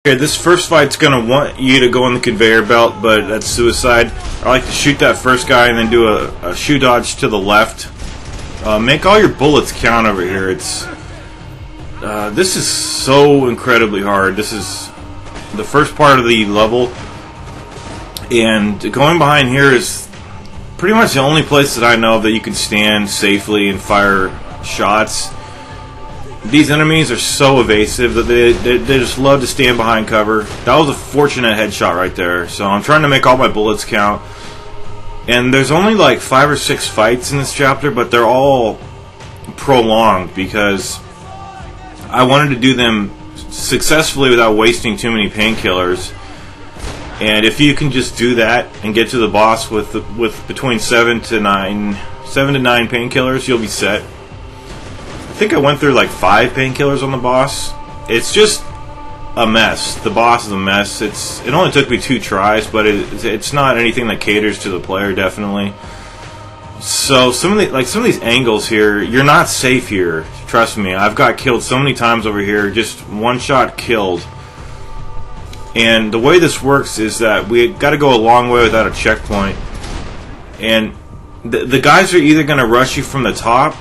Okay, this first fight's gonna want you to go on the conveyor belt, but that's suicide. I like to shoot that first guy and then do a shoe dodge to the left. Make all your bullets count over here. This is so incredibly hard. This is the first part of the level, and going behind here is pretty much the only place that I know of that you can stand safely and fire shots. These enemies are so evasive that they just love to stand behind cover. That was a fortunate headshot right there. So I'm trying to make all my bullets count. And there's only like 5 or 6 fights in this chapter, but they're all prolonged because I wanted to do them successfully without wasting too many painkillers. And if you can just do that and get to the boss with between 7 to 9 painkillers, you'll be set. I think I went through like 5 painkillers on the boss. It's just a mess. The boss is a mess. It only took me 2 tries, but it's not anything that caters to the player, definitely. So some of these angles here, you're not safe here. Trust me. I've got killed so many times over here, just one shot killed. And the way this works is that we got to go a long way without a checkpoint. And the guys are either going to rush you from the top.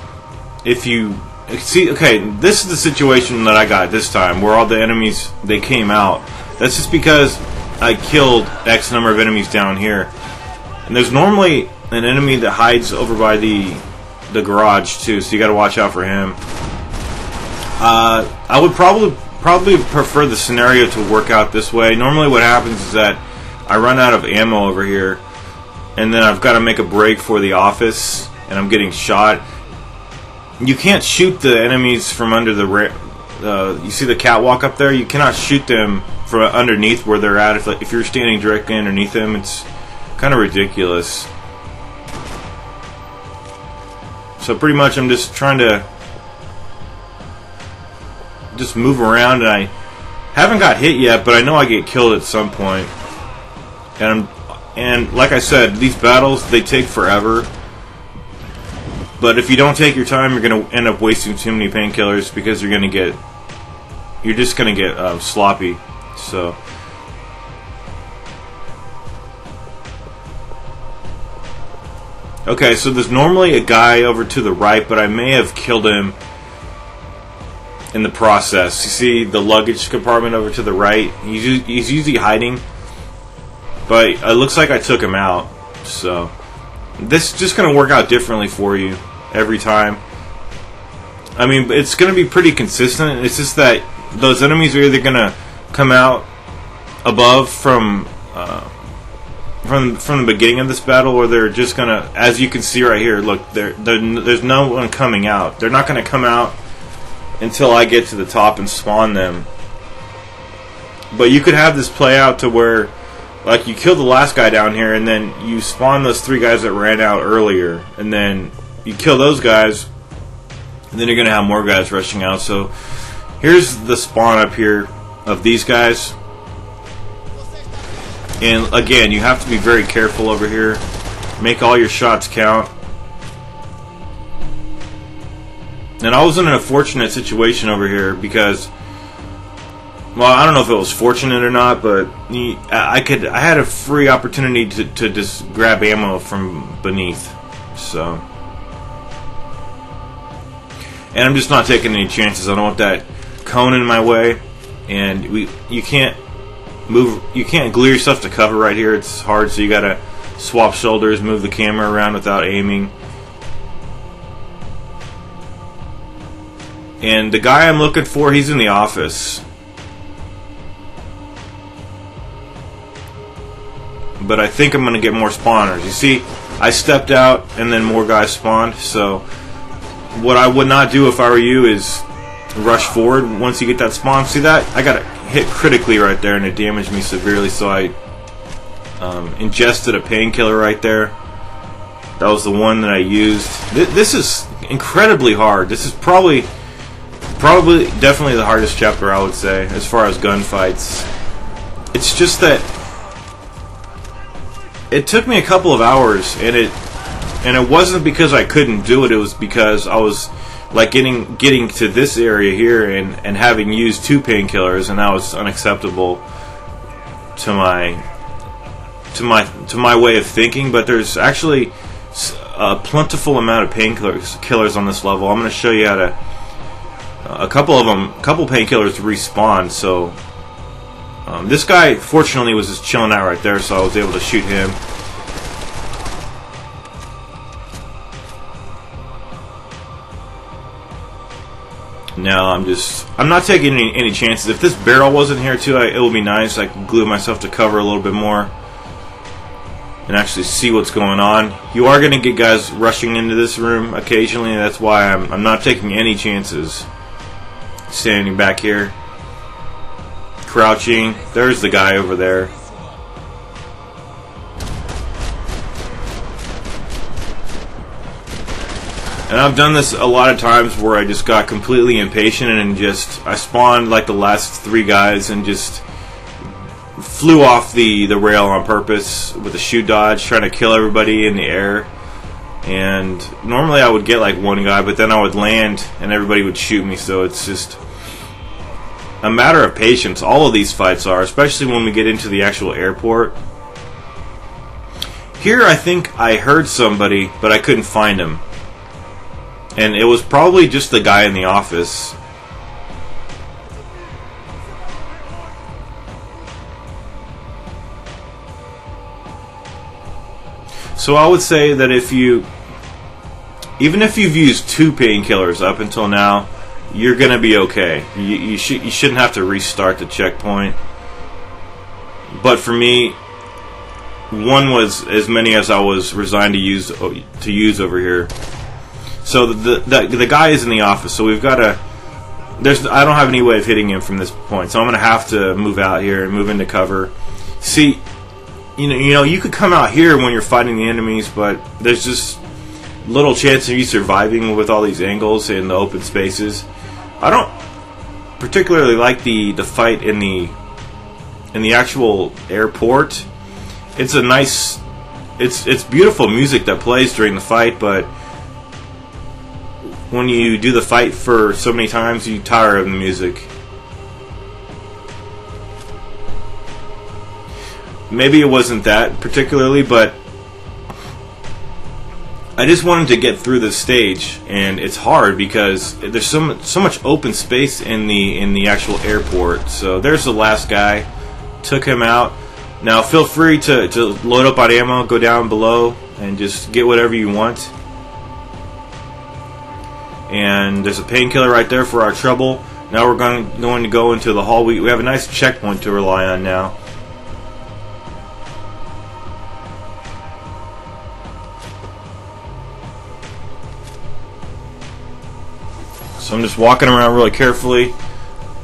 If you see, okay, this is the situation that I got this time, where all the enemies, they came out. That's just because I killed X number of enemies down here. And there's normally an enemy that hides over by the garage too, so you got to watch out for him. I would probably prefer the scenario to work out this way. Normally what happens is that I run out of ammo over here, and then I've got to make a break for the office, and I'm getting shot. You can't shoot the enemies from under you see the catwalk up there? You cannot shoot them from underneath where they're at. If you're standing directly underneath them, it's kind of ridiculous. So pretty much I'm just trying to just move around, and I haven't got hit yet, but I know I get killed at some point. And like I said, these battles, they take forever. But if you don't take your time, you're going to end up wasting too many painkillers because you're just going to get sloppy. So okay, so there's normally a guy over to the right, but I may have killed him in the process. You see the luggage compartment over to the right? He's usually hiding, but it looks like I took him out. So this is just going to work out differently for you every time. I mean, it's going to be pretty consistent. It's just that those enemies are either going to come out above from the beginning of this battle, or they're just going to, as you can see right here, look, there's no one coming out. They're not going to come out until I get to the top and spawn them. But you could have this play out to where, like, you kill the last guy down here, and then you spawn those 3 guys that ran out earlier, and then you kill those guys, and then you're going to have more guys rushing out. So here's the spawn up here of these guys. And again, you have to be very careful over here. Make all your shots count. And I was in a fortunate situation over here because, well, I don't know if it was fortunate or not, but I had a free opportunity to just grab ammo from beneath. So, and I'm just not taking any chances. I don't want that cone in my way, and you can't move. You can't glue yourself to cover right here. It's hard, so you gotta swap shoulders, move the camera around without aiming. And the guy I'm looking for, he's in the office. But I think I'm going to get more spawners. You see, I stepped out and then more guys spawned. So what I would not do if I were you is rush forward once you get that spawn. See that? I got hit critically right there, and it damaged me severely, so I ingested a painkiller right there. That was the one that I used. This is incredibly hard. This is probably definitely the hardest chapter, I would say, as far as gunfights. It's just that it took me a couple of hours, and it wasn't because I couldn't do it. It was because I was like getting to this area here and having used 2 painkillers, and that was unacceptable to my way of thinking. But there's actually a plentiful amount of painkillers on this level. I'm going to show you how to. A couple painkillers respawn. So this guy, fortunately, was just chilling out right there, so I was able to shoot him. Now I'm not taking any chances. If this barrel wasn't here too, it would be nice. I could glue myself to cover a little bit more and actually see what's going on. You are going to get guys rushing into this room occasionally, and that's why I'm not taking any chances. Standing back here, crouching. There's the guy over there. And I've done this a lot of times where I just got completely impatient and I spawned like the last 3 guys and just flew off the rail on purpose with a shoot dodge, trying to kill everybody in the air. And normally I would get like 1 guy, but then I would land and everybody would shoot me. So it's just a matter of patience. All of these fights are, especially when we get into the actual airport. Here I think I heard somebody, but I couldn't find him. And it was probably just the guy in the office. So I would say that even if you've used 2 painkillers up until now, you're going to be okay. You shouldn't have to restart the checkpoint. But for me, 1 was as many as I was resigned to use over here. So the guy is in the office, so we've got to. I don't have any way of hitting him from this point, so I'm going to have to move out here and move into cover. See, you know, you could come out here when you're fighting the enemies, but there's just little chance of you surviving with all these angles in the open spaces. I don't particularly like the fight in the actual airport. It's a nice, it's beautiful music that plays during the fight, but when you do the fight for so many times, you tire of the music. Maybe it wasn't that particularly, but I just wanted to get through this stage, and it's hard because there's so much open space in the actual airport. So there's the last guy. Took him out. Now feel free to load up on ammo, go down below, and just get whatever you want. And there's a painkiller right there for our trouble. Now we're going to go into the hall. We have a nice checkpoint to rely on now. So I'm just walking around really carefully.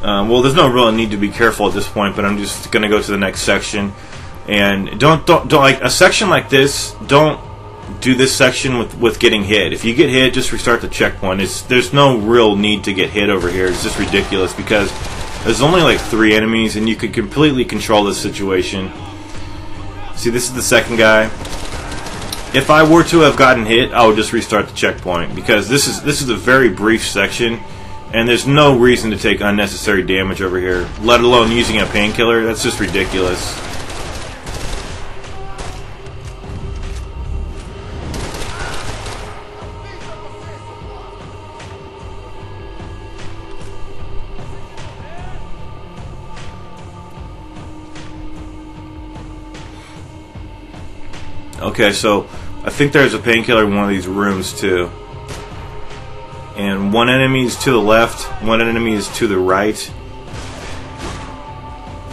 Well, there's no real need to be careful at this point, but I'm just going to go to the next section. And don't like a section like this. Don't do this section with getting hit. If you get hit, just restart the checkpoint. There's no real need to get hit over here. It's just ridiculous because there's only like 3 enemies, and you could completely control this situation. See, this is the second guy. If I were to have gotten hit, I would just restart the checkpoint because this is a very brief section, and there's no reason to take unnecessary damage over here, let alone using a painkiller. That's just ridiculous. Okay, so I think there's a painkiller in one of these rooms too. And 1 enemy is to the left, 1 enemy is to the right.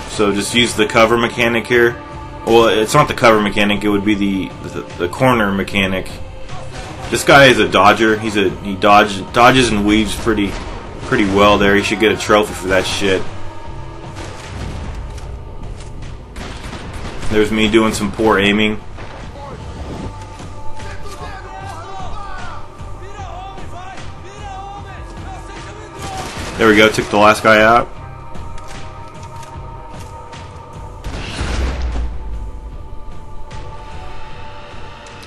So just use the cover mechanic here. Well, it's not the cover mechanic, it would be the corner mechanic. This guy is a dodger. He dodges and weaves pretty well there. He should get a trophy for that shit. There's me doing some poor aiming. There we go, took the last guy out.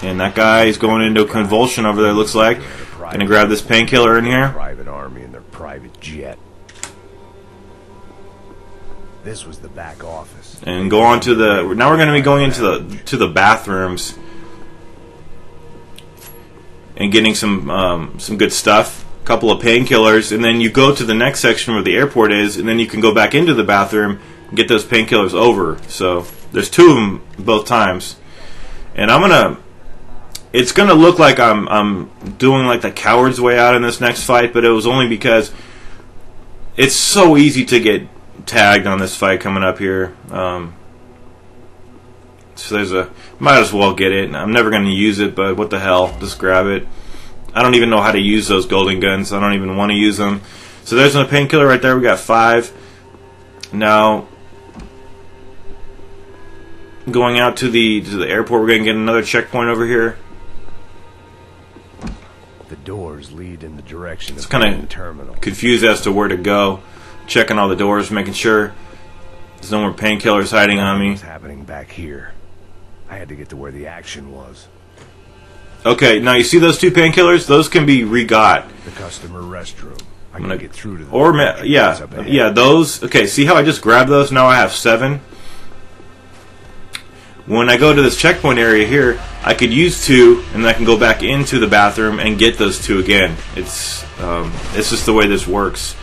And that guy is going into a convulsion over there, looks like. Gonna grab this painkiller in here. Private army and their private jet. This was the back office. And go on to the. Now we're gonna be going into the bathrooms and getting some good stuff. A couple of painkillers, and then you go to the next section where the airport is, and then you can go back into the bathroom and get those painkillers over. So there's 2 of them both times, and it's gonna look like I'm doing like the coward's way out in this next fight, but it was only because it's so easy to get tagged on this fight coming up here. So might as well get it. I'm never gonna use it, but what the hell, just grab it. I don't even know how to use those golden guns. I don't even want to use them. So there's a painkiller right there. We got 5. Now, going out to the airport, we're gonna get another checkpoint over here. The doors lead in the direction It's of kind the terminal. of confused as to where to go. Checking all the doors, making sure there's no more painkillers hiding on me. What's happening back here? I had to get to where the action was. Okay, now you see those 2 painkillers? Those can be re-got. The customer restroom. I'm gonna get through to the Or yeah, those. Okay, see how I just grabbed those? Now I have 7. When I go to this checkpoint area here, I could use 2, and then I can go back into the bathroom and get those 2 again. It's just the way this works.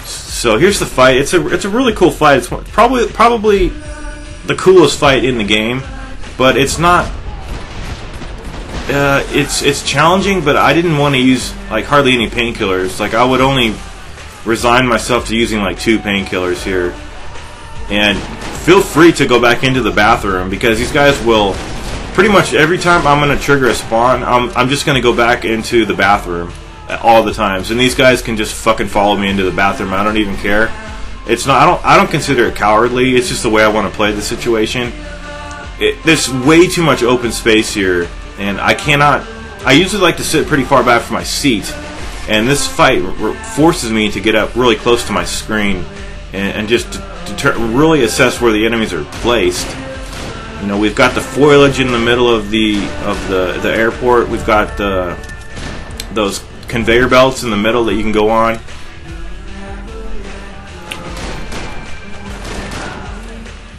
So here's the fight. It's a really cool fight. It's probably the coolest fight in the game, but it's not. It's challenging, but I didn't want to use like hardly any painkillers. Like I would only resign myself to using like 2 painkillers here. And feel free to go back into the bathroom because these guys will pretty much every time I'm going to trigger a spawn, I'm just going to go back into the bathroom all the times, and these guys can just fucking follow me into the bathroom. I don't even care. It's not. I don't consider it cowardly. It's just the way I want to play the situation. There's way too much open space here, and I cannot. I usually like to sit pretty far back from my seat, and this fight forces me to get up really close to my screen and just to really assess where the enemies are placed. You know, we've got the foliage in the middle of the airport. We've got those conveyor belts in the middle that you can go on.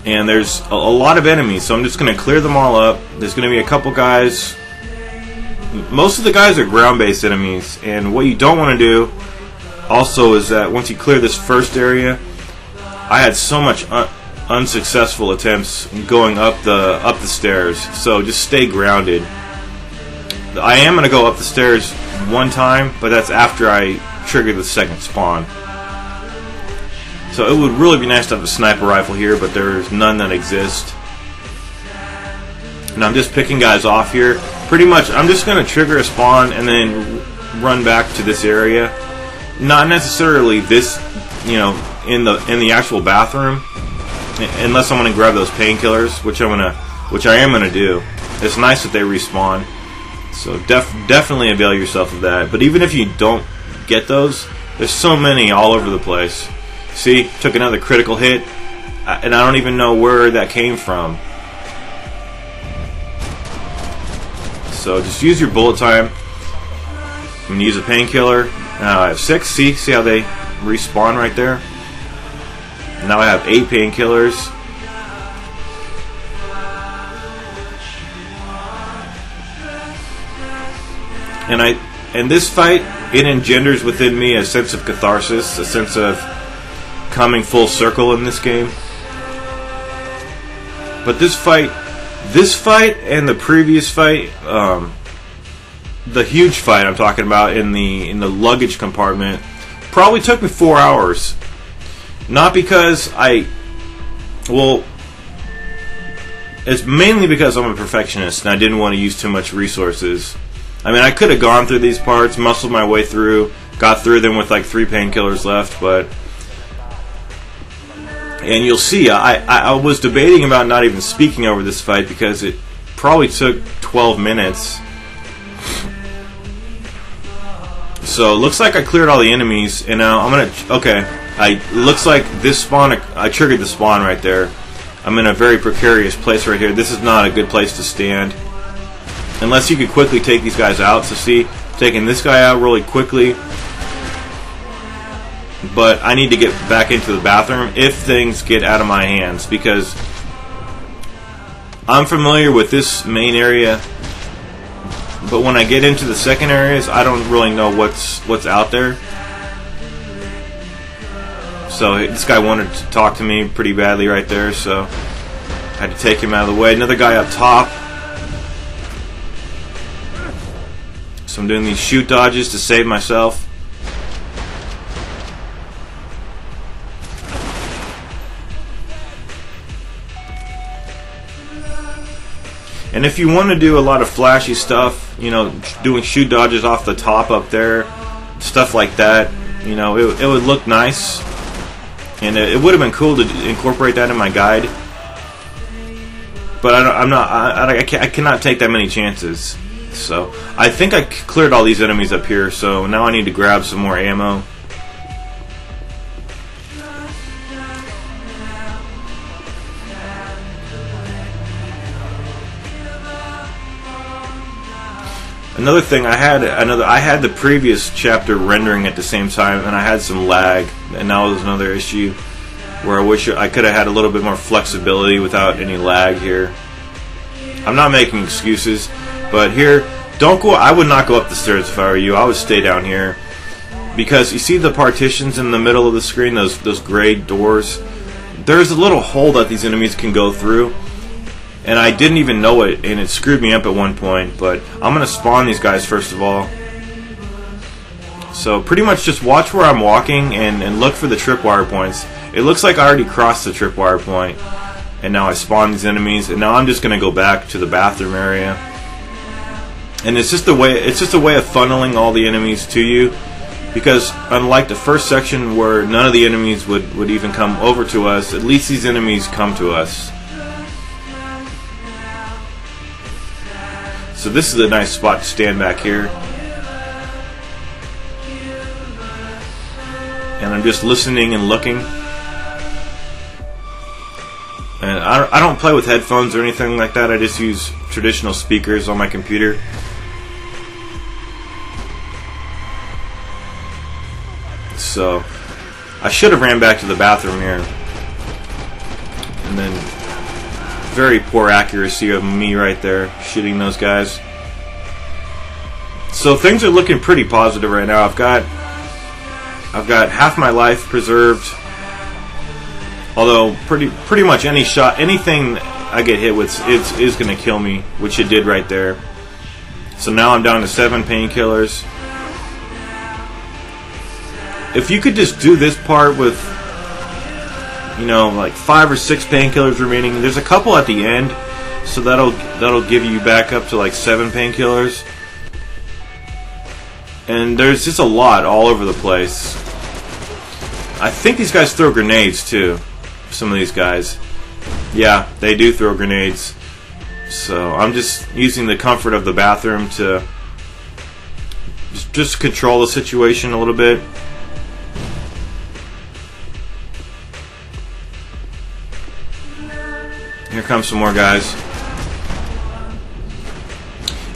And there's a lot of enemies, so I'm just going to clear them all up. There's going to be a couple guys. Most of the guys are ground-based enemies, and what you don't want to do also is that once you clear this first area, I had so much unsuccessful attempts going up the stairs, so just stay grounded. I am going to go up the stairs one time, but that's after I trigger the second spawn. So it would really be nice to have a sniper rifle here, but there's none that exist. And I'm just picking guys off here. Pretty much, I'm just going to trigger a spawn and then run back to this area. Not necessarily this, you know, in the actual bathroom, unless I'm going to grab those painkillers, which I am going to do. It's nice that they respawn. So definitely avail yourself of that. But even if you don't get those, there's so many all over the place. See, took another critical hit, and I don't even know where that came from. So just use your bullet time. I'm going to use a painkiller. Now I have 6. See how they respawn right there? Now I have 8 painkillers. And this fight, it engenders within me a sense of catharsis, a sense of coming full circle in this game. But this fight and the previous fight, the huge fight I'm talking about in the luggage compartment, probably took me 4 hours. Not because it's mainly because I'm a perfectionist and I didn't want to use too much resources. I mean, I could have gone through these parts, muscled my way through, got through them with like 3 painkillers left, and you'll see, I was debating about not even speaking over this fight because it probably took 12 minutes. So it looks like I cleared all the enemies, and now I'm gonna. Okay, looks like this spawn. I triggered the spawn right there. I'm in a very precarious place right here. This is not a good place to stand, unless you could quickly take these guys out. So see, taking this guy out really quickly. But I need to get back into the bathroom if things get out of my hands, because I'm familiar with this main area, but when I get into the second areas, I don't really know what's out there. So this guy wanted to talk to me pretty badly right there, so I had to take him out of the way. Another guy up top. So I'm doing these shoot dodges to save myself. And if you want to do a lot of flashy stuff, you know, doing shoot dodges off the top up there, stuff like that, you know, it would look nice. And it would have been cool to incorporate that in my guide. But I cannot take that many chances. So I think I cleared all these enemies up here, so now I need to grab some more ammo. Another thing, I had the previous chapter rendering at the same time, and I had some lag, and that was another issue where I wish I could have had a little bit more flexibility without any lag here. I'm not making excuses, but here, don't go. I would not go up the stairs if I were you. I would stay down here, because you see the partitions in the middle of the screen, those gray doors. There's a little hole that these enemies can go through. And I didn't even know it, and it screwed me up at one point. But I'm going to spawn these guys first of all. So pretty much just watch where I'm walking and look for the tripwire points. It looks like I already crossed the tripwire point. And now I spawn these enemies. And now I'm just going to go back to the bathroom area. And it's just a way of funneling all the enemies to you. Because unlike the first section where none of the enemies would even come over to us, at least these enemies come to us. So this is a nice spot to stand back here. And I'm just listening and looking. And I don't play with headphones or anything like that. I just use traditional speakers on my computer. So I should have ran back to the bathroom here. And then very poor accuracy of me right there shooting those guys. So things are looking pretty positive right now. I've got half my life preserved. Although pretty much any shot, anything I get hit with is going to kill me, which it did right there. So now I'm down to 7 painkillers. If you could just do this part with, you know, like 5 or 6 painkillers remaining. There's a couple at the end, so that'll give you back up to like 7 painkillers. And there's just a lot all over the place. I think these guys throw grenades too. Some of these guys, yeah, they do throw grenades. So I'm just using the comfort of the bathroom to just control the situation a little bit. Here comes some more guys.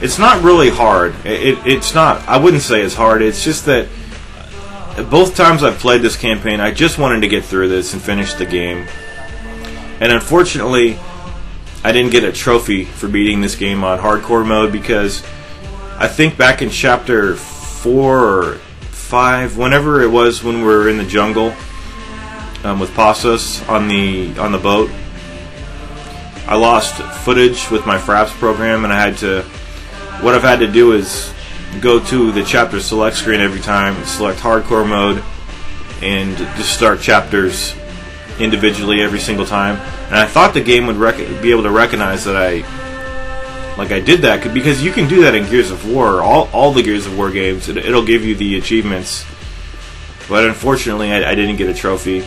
It's not really hard. It's not. I wouldn't say it's hard. It's just that both times I've played this campaign, I just wanted to get through this and finish the game. And unfortunately, I didn't get a trophy for beating this game on hardcore mode, because I think back in chapter 4 or 5, whenever it was when we were in the jungle with Passos on the boat, I lost footage with my Fraps program, and what I've had to do is go to the chapter select screen every time, select hardcore mode, and just start chapters individually every single time. And I thought the game would be able to recognize that I did that, because you can do that in Gears of War, all the Gears of War games. It'll give you the achievements, but unfortunately I didn't get a trophy,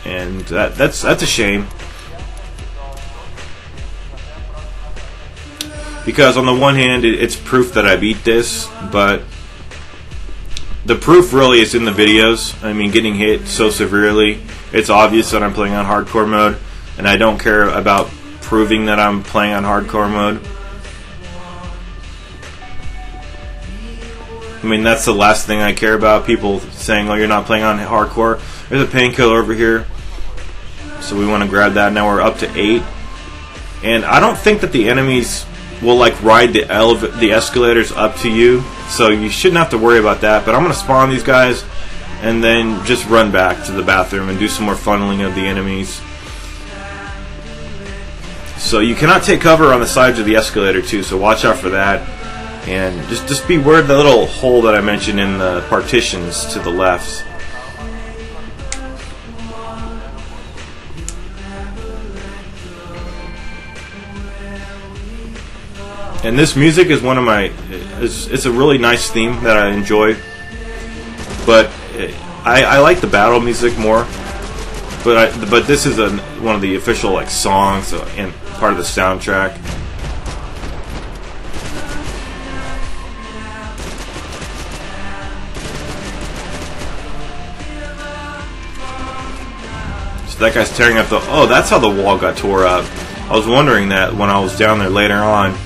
and that's a shame. Because on the one hand, it's proof that I beat this, but the proof really is in the videos. I mean, getting hit so severely, it's obvious that I'm playing on hardcore mode, and I don't care about proving that I'm playing on hardcore mode. I mean, that's the last thing I care about. People saying, "Oh, you're not playing on hardcore." There's a painkiller over here, so we want to grab that. Now we're up to 8, and I don't think that the enemies will like ride the escalators up to you, so you shouldn't have to worry about that. But I'm going to spawn these guys and then just run back to the bathroom and do some more funneling of the enemies. So you cannot take cover on the sides of the escalator too, so watch out for that. And just beware of the little hole that I mentioned in the partitions to the left. And this music is one of my, it's a really nice theme that I enjoy. But I like the battle music more. But this is one of the official like songs and part of the soundtrack. So that guy's tearing up the. Oh, that's how the wall got tore up. I was wondering that when I was down there later on.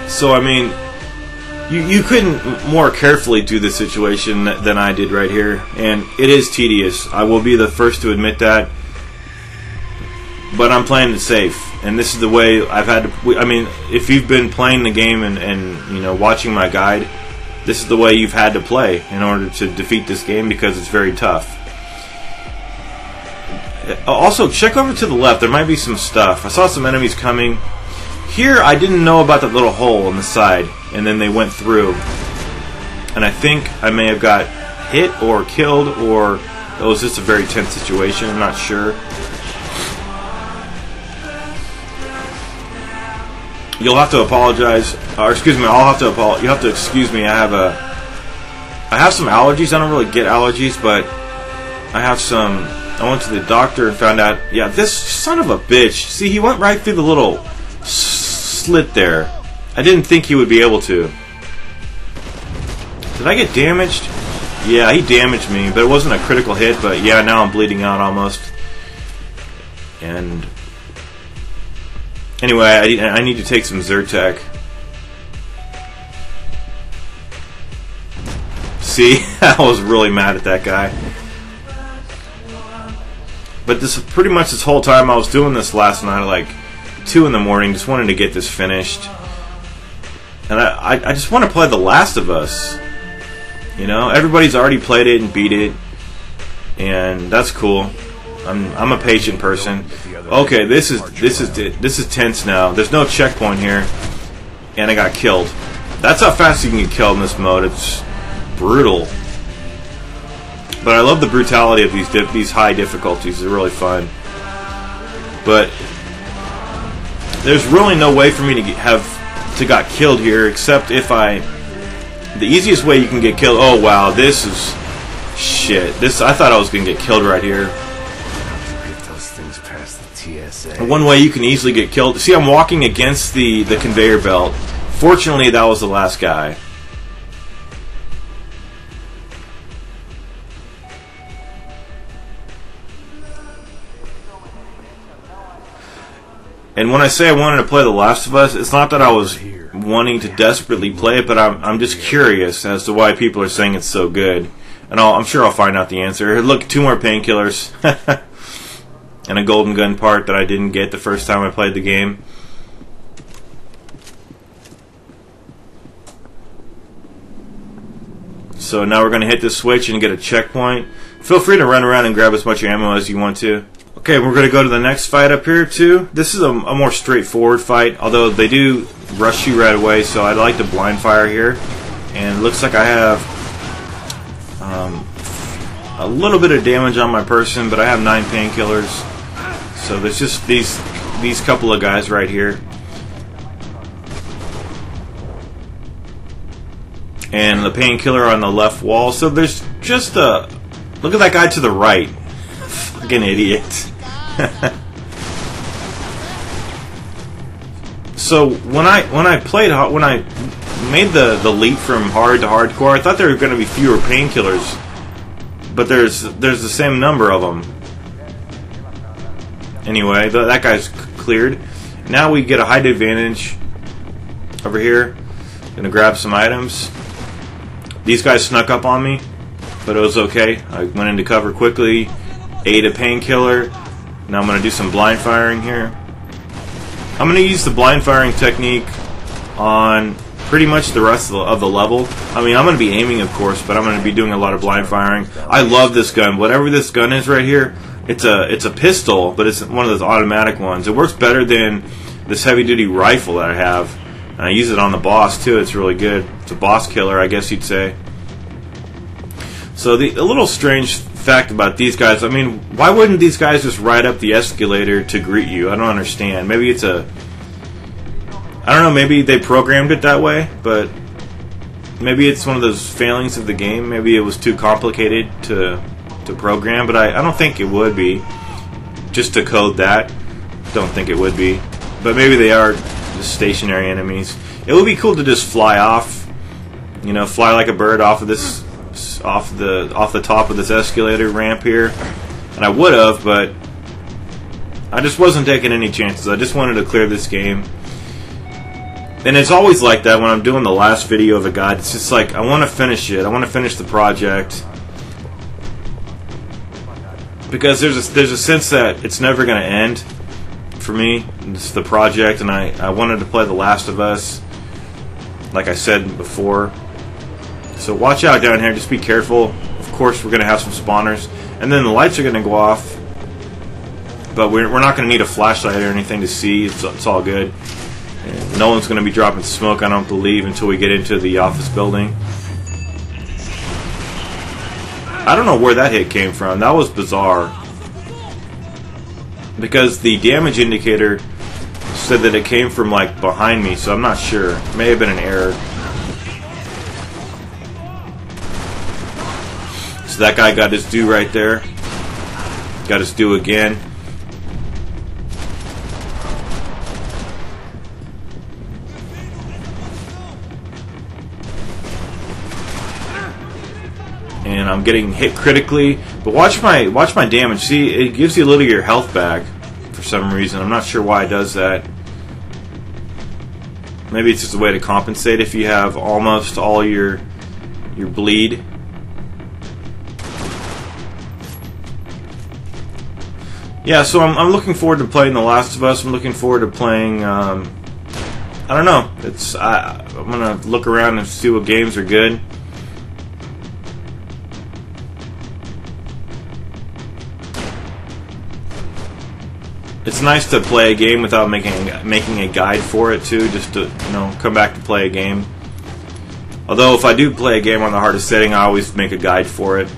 So I mean, you couldn't more carefully do this situation than I did right here, and it is tedious. I will be the first to admit that, but I'm playing it safe, and this is the way I've had to. I mean, if you've been playing the game and you know watching my guide, this is the way you've had to play in order to defeat this game because it's very tough. Also, check over to the left. There might be some stuff. I saw some enemies coming. Here, I didn't know about that little hole on the side, and then they went through. And I think I may have got hit or killed, or it was just a very tense situation. I'm not sure. You'll have to apologize, or excuse me. I'll have to apologize. You have to excuse me. I have some allergies. I don't really get allergies, but I have some. I went to the doctor and found out. Yeah, this son of a bitch. See, he went right through the little slit there. I didn't think he would be able to. Did I get damaged? Yeah, he damaged me, but it wasn't a critical hit. But yeah, now I'm bleeding out almost. And anyway, I need to take some Zyrtec. See, I was really mad at that guy. But pretty much this whole time I was doing this last night, like 2 in the morning, just wanted to get this finished. And I just want to play The Last of Us. You know, everybody's already played it and beat it, and that's cool. I'm a patient person. Okay, this is tense now. There's no checkpoint here, and I got killed. That's how fast you can get killed in this mode. It's brutal. But I love the brutality of these high difficulties. They're really fun. But there's really no way for me to got killed here, except if the easiest way you can get killed. Oh wow, this is shit. I thought I was gonna get killed right here. Get those things past the TSA. One way you can easily get killed. See, I'm walking against the conveyor belt. Fortunately, that was the last guy. And when I say I wanted to play The Last of Us, it's not that I was wanting to desperately play it, but I'm just curious as to why people are saying it's so good. And I'm sure I'll find out the answer. Look, 2 more painkillers. And a golden gun part that I didn't get the first time I played the game. So now we're going to hit this switch and get a checkpoint. Feel free to run around and grab as much ammo as you want to. Okay, we're going to go to the next fight up here too. This is a more straightforward fight, although they do rush you right away, so I'd like to blind fire here. And it looks like I have a little bit of damage on my person, but I have 9 painkillers. So there's just these couple of guys right here. And the painkiller on the left wall. So there's just look at that guy to the right. Fucking idiot. So when I made the leap from hard to hardcore, I thought there were going to be fewer painkillers, but there's the same number of them. Anyway, that guy's cleared. Now we get a height advantage over here. Gonna grab some items. These guys snuck up on me, but it was okay. I went into cover quickly, ate a painkiller. Now I'm gonna do some blind firing here. I'm gonna use the blind firing technique on pretty much the rest of the level. I mean, I'm gonna be aiming, of course, but I'm gonna be doing a lot of blind firing. I love this gun. Whatever this gun is right here, it's a pistol, but it's one of those automatic ones. It works better than this heavy-duty rifle that I have. And I use it on the boss too. It's really good. It's a boss killer, I guess you'd say. So a little strange fact about these guys. I mean, why wouldn't these guys just ride up the escalator to greet you? I don't understand. Maybe it's I don't know. Maybe they programmed it that way, but maybe it's one of those failings of the game. Maybe it was too complicated to program, but I don't think it would be. Just to code that, don't think it would be. But maybe they are just stationary enemies. It would be cool to just fly off, you know, fly like a bird off of this, off the top of this escalator ramp here. And I would have, but I just wasn't taking any chances. I just wanted to clear this game. And it's always like that when I'm doing the last video of a guide. It's just like, I want to finish it. I want to finish the project. Because there's a sense that it's never going to end for me. It's the project, and I wanted to play The Last of Us, like I said before. So watch out down here. Just be careful. Of course, we're going to have some spawners. And then the lights are going to go off. But we're not going to need a flashlight or anything to see. It's all good. And no one's going to be dropping smoke, I don't believe, until we get into the office building. I don't know where that hit came from. That was bizarre. Because the damage indicator said that it came from like behind me, so I'm not sure. It may have been an error. So that guy got his due right there. Got his due again. And I'm getting hit critically, but watch my damage. See, it gives you a little of your health back for some reason. I'm not sure why it does that. Maybe it's just a way to compensate if you have almost all your bleed. Yeah, so I'm looking forward to playing The Last of Us. I'm looking forward to playing. I don't know. I'm gonna look around and see what games are good. It's nice to play a game without making a guide for it too, just to, you know, come back to play a game. Although if I do play a game on the hardest setting, I always make a guide for it.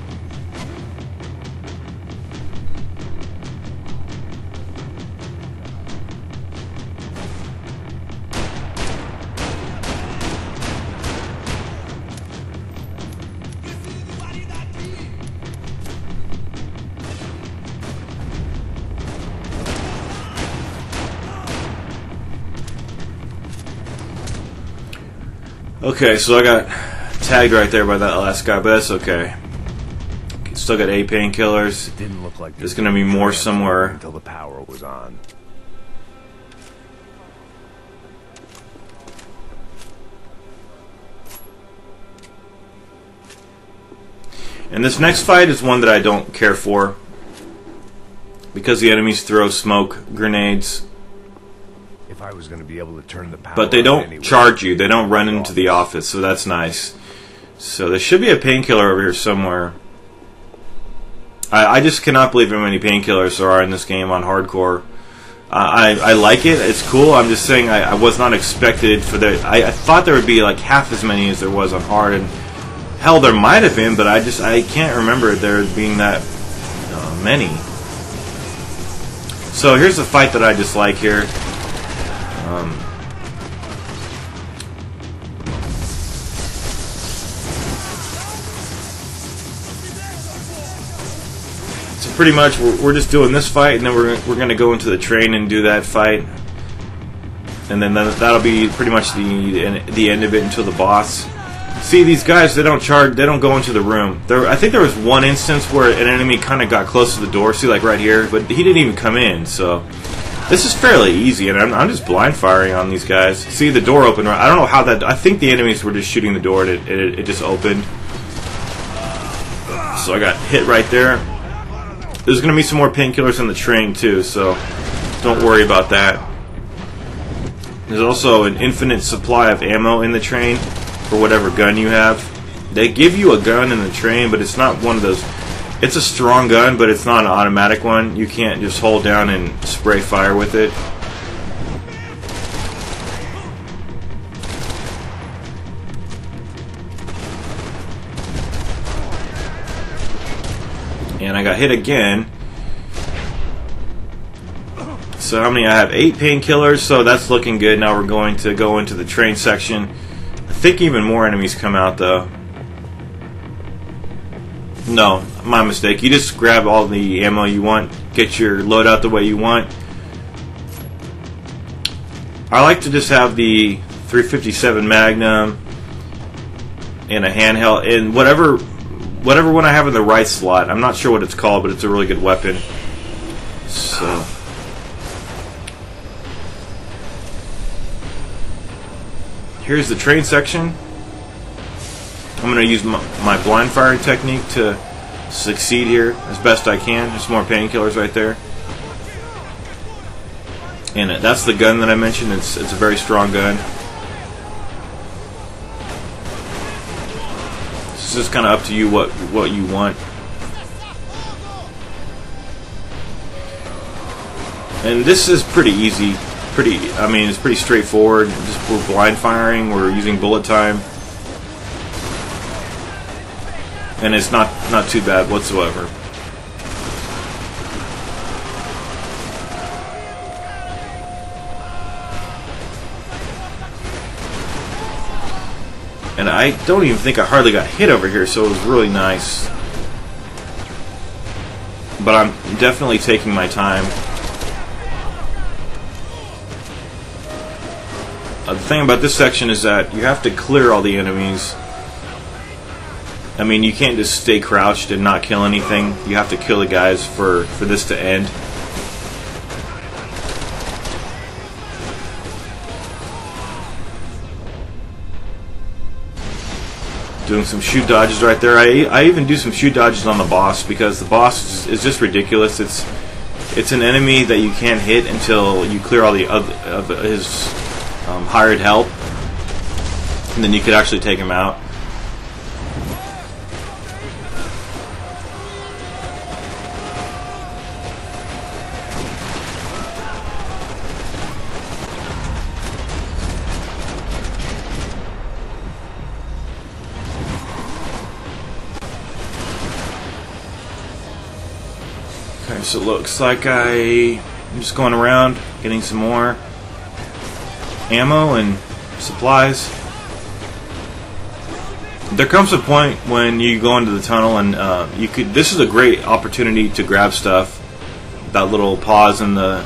Okay, so I got tagged right there by that last guy, but that's okay. Still got 8 painkillers. It didn't look like there's going to be more somewhere. Until the power was on. And this next fight is one that I don't care for, because the enemies throw smoke grenades. If I was going to be able to turn the power, but they don't anyway, charge you. They don't run into the office, so that's nice. So there should be a painkiller over here somewhere. I just cannot believe how many painkillers there are in this game on hardcore. I like it. It's cool. I'm just saying I was not expected for the. I thought there would be like half as many as there was on hard, and hell, there might have been, but I can't remember there being that many. So here's a fight that I just like here. So pretty much we're just doing this fight, and then we're going to go into the train and do that fight, and then that'll be pretty much the end of it until the boss. See, these guys, they don't charge, they don't go into the room. I think there was one instance where an enemy kind of got close to the door, see, like right here, but he didn't even come in, so this is fairly easy, and I'm just blind firing on these guys. See, the door opened, right? I don't know how that, I think the enemies were just shooting the door, and it just opened. So I got hit right there. There's going to be some more painkillers on the train, too, so don't worry about that. There's also an infinite supply of ammo in the train for whatever gun you have. They give you a gun in the train, but it's not one of those. It's a strong gun, but it's not an automatic one. You can't just hold down and spray fire with it. And I got hit again. So how many? I have 8 painkillers, so that's looking good. Now we're going to go into the train section. I think even more enemies come out, though. No, my mistake. You just grab all the ammo you want, get your loadout the way you want. I like to just have the 357 Magnum and a handheld, and whatever one I have in the right slot. I'm not sure what it's called, but it's a really good weapon. So here's the train section. I'm going to use my blind firing technique to succeed here as best I can. There's more painkillers right there. And that's the gun that I mentioned. It's a very strong gun. It's just kind of up to you what you want. And this is pretty easy. It's pretty straightforward. We're blind firing. We're using bullet time. And it's not too bad whatsoever. And I don't even think I hardly got hit over here, so it was really nice. But I'm definitely taking my time. The thing about this section is that you have to clear all the enemies. I mean, you can't just stay crouched and not kill anything. You have to kill the guys for this to end. Doing some shoot dodges right there. I even do some shoot dodges on the boss because the boss is just ridiculous. It's an enemy that you can't hit until you clear all the of his hired help, and then you could actually take him out. Okay, so it looks like I'm just going around getting some more ammo and supplies. There comes a point when you go into the tunnel and this is a great opportunity to grab stuff. That little pause in the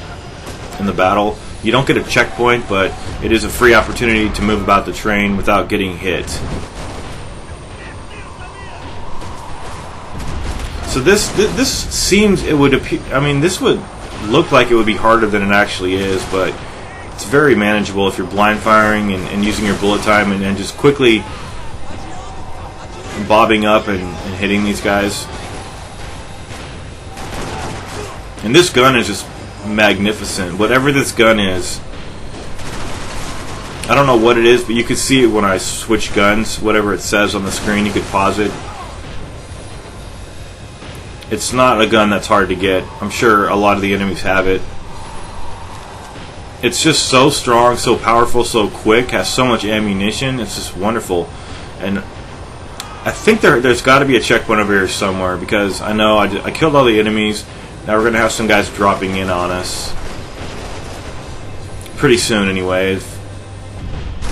battle. You don't get a checkpoint, but it is a free opportunity to move about the train without getting hit. So this seems, it would appear, I mean, this would look like it would be harder than it actually is, but it's very manageable if you're blind firing and using your bullet time and just quickly bobbing up and hitting these guys. And this gun is just magnificent. Whatever this gun is, I don't know what it is, but you could see it when I switch guns. Whatever it says on the screen, you could pause it. It's not a gun that's hard to get. I'm sure a lot of the enemies have it. It's just so strong, so powerful, so quick, has so much ammunition. It's just wonderful. And I think there's got to be a checkpoint over here somewhere, because I know I killed all the enemies. Now we're going to have some guys dropping in on us. Pretty soon, anyway.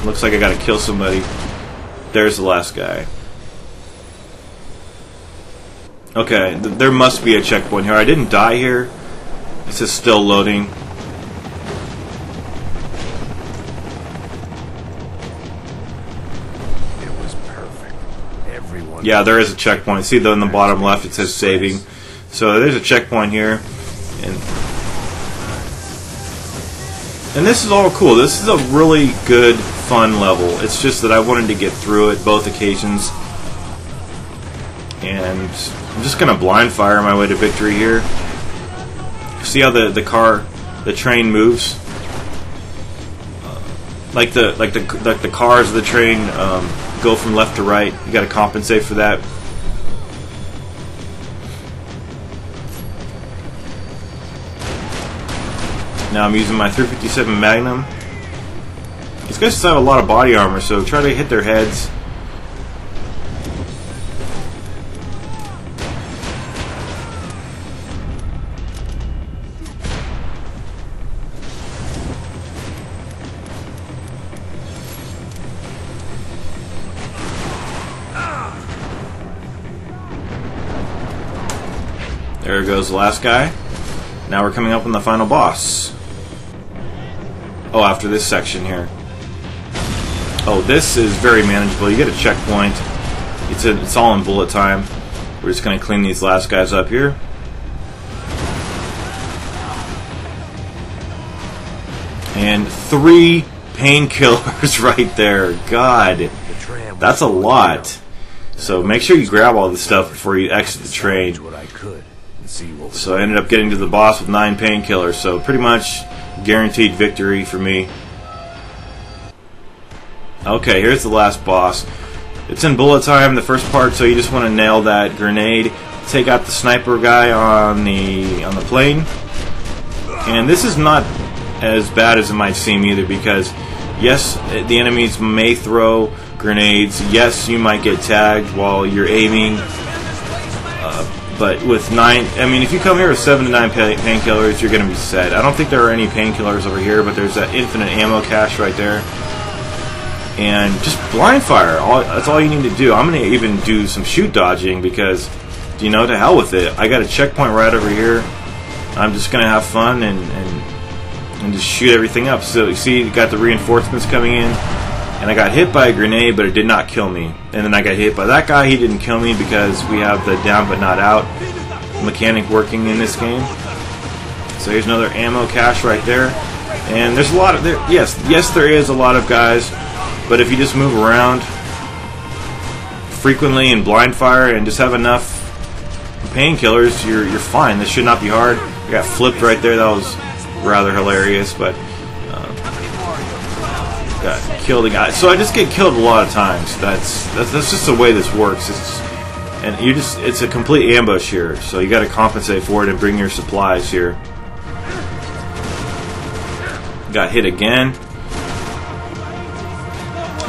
Looks like I got to kill somebody. There's the last guy. Okay, there must be a checkpoint here. I didn't die here. It's just still loading. It was perfect. one. Yeah, there is a checkpoint. See, though, in the bottom left it says saving. So there's a checkpoint here, and this is all cool. This is a really good, fun level. It's just that I wanted to get through it both occasions, and I'm just gonna blind fire my way to victory here. See how the train moves? Like the cars of the train go from left to right. You got to compensate for that. Now I'm using my 357 Magnum. These guys still have a lot of body armor, so try to hit their heads. There goes the last guy. Now we're coming up on the final boss. Oh, after this section here. Oh, this is very manageable. You get a checkpoint. It's all in bullet time. We're just going to clean these last guys up here. And 3 painkillers right there. God, that's a lot. So make sure you grab all this stuff before you exit the train. So I ended up getting to the boss with 9 painkillers. So pretty much guaranteed victory for me. Okay, here's the last boss. It's in bullet time, the first part, so you just want to nail that grenade. Take out the sniper guy on the plane. And this is not as bad as it might seem either, because yes, the enemies may throw grenades. Yes, you might get tagged while you're aiming. But with 9, I mean, if you come here with 7 to 9 painkillers, you're going to be set. I don't think there are any painkillers over here, but there's that infinite ammo cache right there. And just blind fire. That's all you need to do. I'm going to even do some shoot dodging because, you know, to hell with it. I got a checkpoint right over here. I'm just going to have fun and just shoot everything up. So you see, you got the reinforcements coming in. And I got hit by a grenade, but it did not kill me. And then I got hit by that guy. He didn't kill me because we have the down but not out mechanic working in this game. So here's another ammo cache right there. And there's a lot of there. Yes, there is a lot of guys. But if you just move around frequently and blind fire and just have enough painkillers, you're fine. This should not be hard. I got flipped right there. That was rather hilarious, but. Got killed a guy, so I just get killed a lot of times. That's just the way this works. It's a complete ambush here, so you got to compensate for it and bring your supplies here. Got hit again.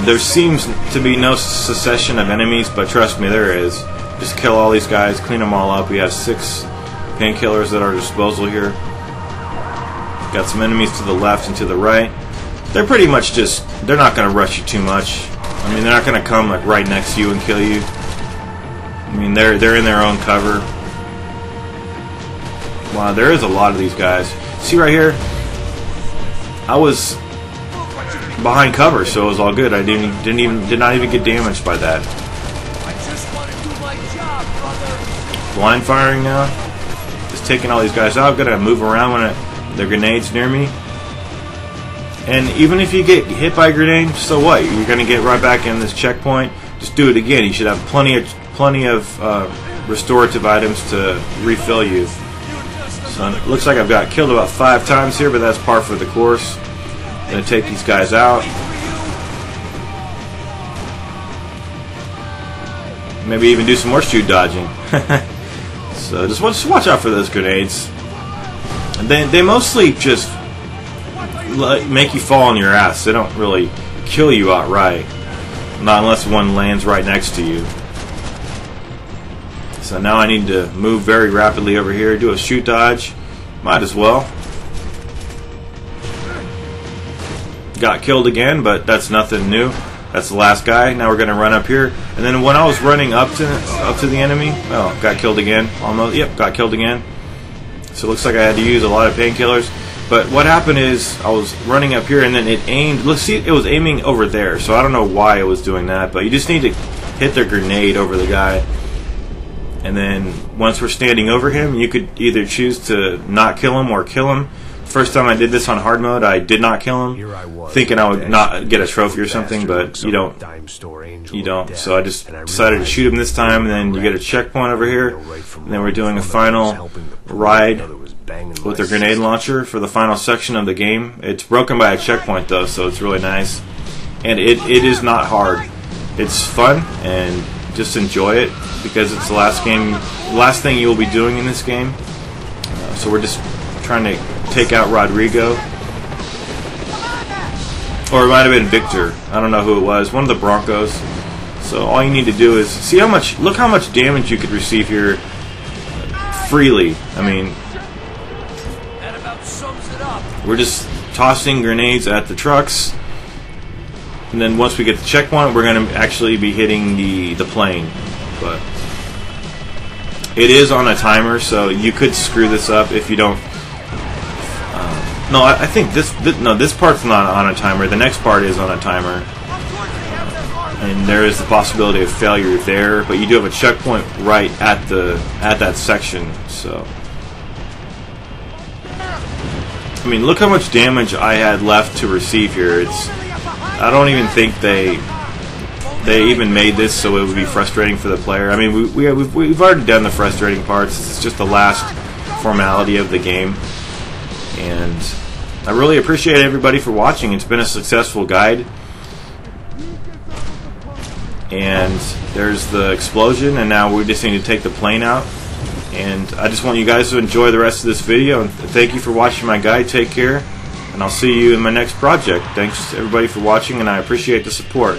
There seems to be no succession of enemies, but trust me, there is. Just kill all these guys, clean them all up. We have 6 painkillers at our disposal here. Got some enemies to the left and to the right. They're pretty much just, they're not going to rush you too much. I mean, they're not going to come like right next to you and kill you. I mean, they're in their own cover. Wow, there is a lot of these guys. See right here? I was behind cover, so it was all good. I did not even get damaged by that. Blind firing now. Just taking all these guys out. Gonna move around when the grenades near me. And even if you get hit by a grenade, so what? You're going to get right back in this checkpoint. Just do it again. You should have plenty of restorative items to refill you. So it looks like I've got killed about 5 times here, but that's par for the course. I'm going to take these guys out. Maybe even do some more shoot dodging. So just watch out for those grenades. And they mostly just make you fall on your ass. They don't really kill you outright, not unless one lands right next to you. So now I need to move very rapidly over here, do a shoot dodge. Might as well. Got killed again, but that's nothing new. That's the last guy. Now we're going to run up here. And then when I was running up to the enemy, oh, got killed again. Almost. Yep, got killed again. So it looks like I had to use a lot of painkillers. But what happened is I was running up here and then it aimed. Let's see, it was aiming over there. So I don't know why it was doing that. But you just need to hit the grenade over the guy. And then once we're standing over him, you could either choose to not kill him or kill him. First time I did this on hard mode, I did not kill him, thinking I would not get a trophy or something, but you don't. You don't. So I just decided to shoot him this time, and then you get a checkpoint over here. And then we're doing a final ride with a grenade launcher for the final section of the game. It's broken by a checkpoint though, so it's really nice. And it is not hard. It's fun, and just enjoy it because it's the last thing you will be doing in this game. So we're just trying to take out Rodrigo, or it might have been Victor. I don't know who it was. One of the Broncos. So all you need to do is see look how much damage you could receive here freely. I mean, That about sums it up. we're just tossing grenades at the trucks, and then once we get the checkpoint, we're going to actually be hitting the plane. But it is on a timer, so you could screw this up if you don't. No, I think this part's not on a timer. The next part is on a timer, and there is the possibility of failure there. But you do have a checkpoint right at that section. So, I mean, look how much damage I had left to receive here. I don't even think they even made this so it would be frustrating for the player. I mean, we've already done the frustrating parts. This is just the last formality of the game. And I really appreciate everybody for watching. It's been a successful guide. And there's the explosion, and now we just need to take the plane out. And I just want you guys to enjoy the rest of this video. And thank you for watching my guide. Take care, and I'll see you in my next project. Thanks everybody for watching, and I appreciate the support.